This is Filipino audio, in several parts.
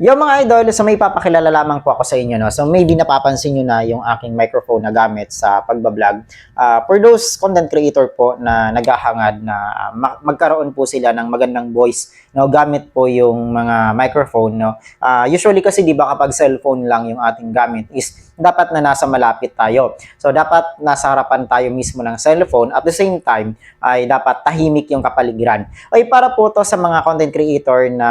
Yung mga idol, so may papakilala lamang po ako sa inyo, no? So maybe napapansin nyo na yung aking microphone na gamit sa pagbablog. For those content creator po na naghahangad na magkaroon po sila ng magandang voice, no? Gamit po yung mga microphone, no? Usually kasi di ba kapag cellphone lang yung ating gamit is dapat na nasa malapit tayo. So dapat nasa harapan tayo mismo ng cellphone, at the same time ay dapat tahimik yung kapaligiran. Ay para po to sa mga content creator na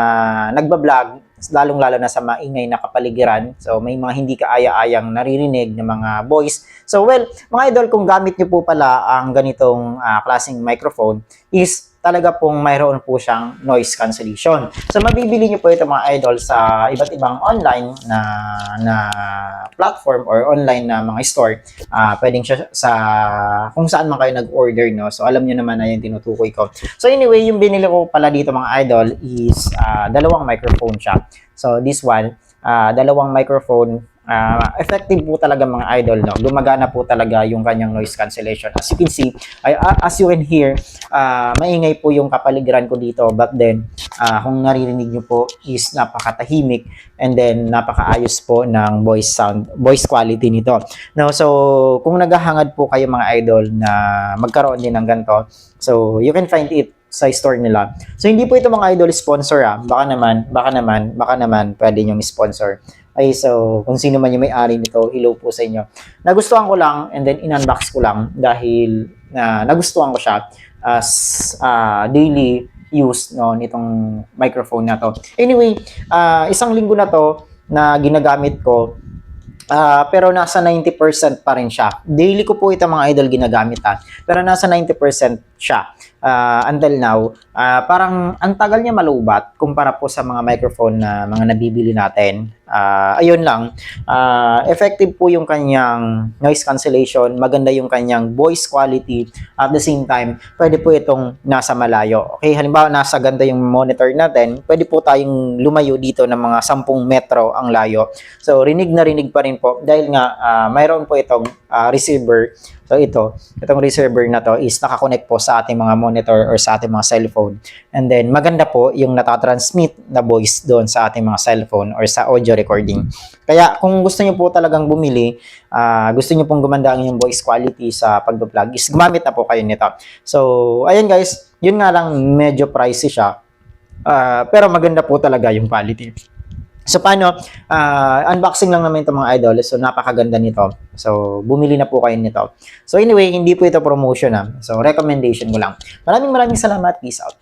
nagbablog, lalong-lalo na sa maingay na kapaligiran. So, may mga hindi kaaya-ayang naririnig na mga voice. So, well, mga idol, kung gamit nyo po pala ang ganitong klaseng microphone, is talaga pong mayroon po siyang noise cancellation. So, mabibili nyo po ito mga idol sa iba't ibang online na platform or online na mga store. Pwedeng siya sa kung saan man kayo nag-order, no? So, alam nyo naman na yung tinutukoy ko. So, anyway, yung binili ko pala dito mga idol is dalawang microphone siya. So, this one, dalawang microphone, effective po talaga mga idol, no? Gumagana po talaga yung kanyang noise cancellation. As you can see, as you can hear, maingay po yung kapaligiran ko dito, but then, kung naririnig nyo po is napakatahimik, and then napakaayos po ng voice quality nito. No, so, kung naghahangad po kayo mga idol na magkaroon din ng ganito, so, you can find it sa store nila. So, hindi po ito mga idol sponsor, Baka naman, pwede nyong sponsor. Ay, so, kung sino man yung may-ari nito, hello po sa inyo. Nagustuhan ko lang, and then in-unbox ko lang dahil nagustuhan ko siya as daily use, no, nitong microphone na to. Anyway, isang linggo na to na ginagamit ko, pero nasa 90% pa rin siya. Daily ko po ito mga idol ginagamit, pero nasa 90% siya. Until now, parang ang tagal niya malubat kumpara po sa mga microphone na mga nabibili natin. Ayun lang, effective po yung kanyang noise cancellation, maganda yung kanyang voice quality, at the same time, pwede po itong nasa malayo. Okay, halimbawa nasa ganda yung monitor natin, pwede po tayong lumayo dito ng mga 10 metro ang layo. So, rinig na rinig pa rin po dahil nga mayroon po itong receiver. So itong receiver na to is nakakonect po sa ating mga monitor or sa ating mga cellphone. And then maganda po yung natatransmit na voice doon sa ating mga cellphone or sa audio recording. Kaya kung gusto niyo po talagang bumili, gusto niyo pong gumanda ang inyong voice quality sa pagbablog, is gumamit na po kayo nito. So ayun guys, yun nga lang medyo pricey siya. Pero maganda po talaga yung quality. So, paano? Unboxing lang naman ito mga idol. So, napakaganda nito. So, bumili na po kayo nito. So, anyway, hindi po ito promotion, So, recommendation ko lang. Maraming salamat. Peace out.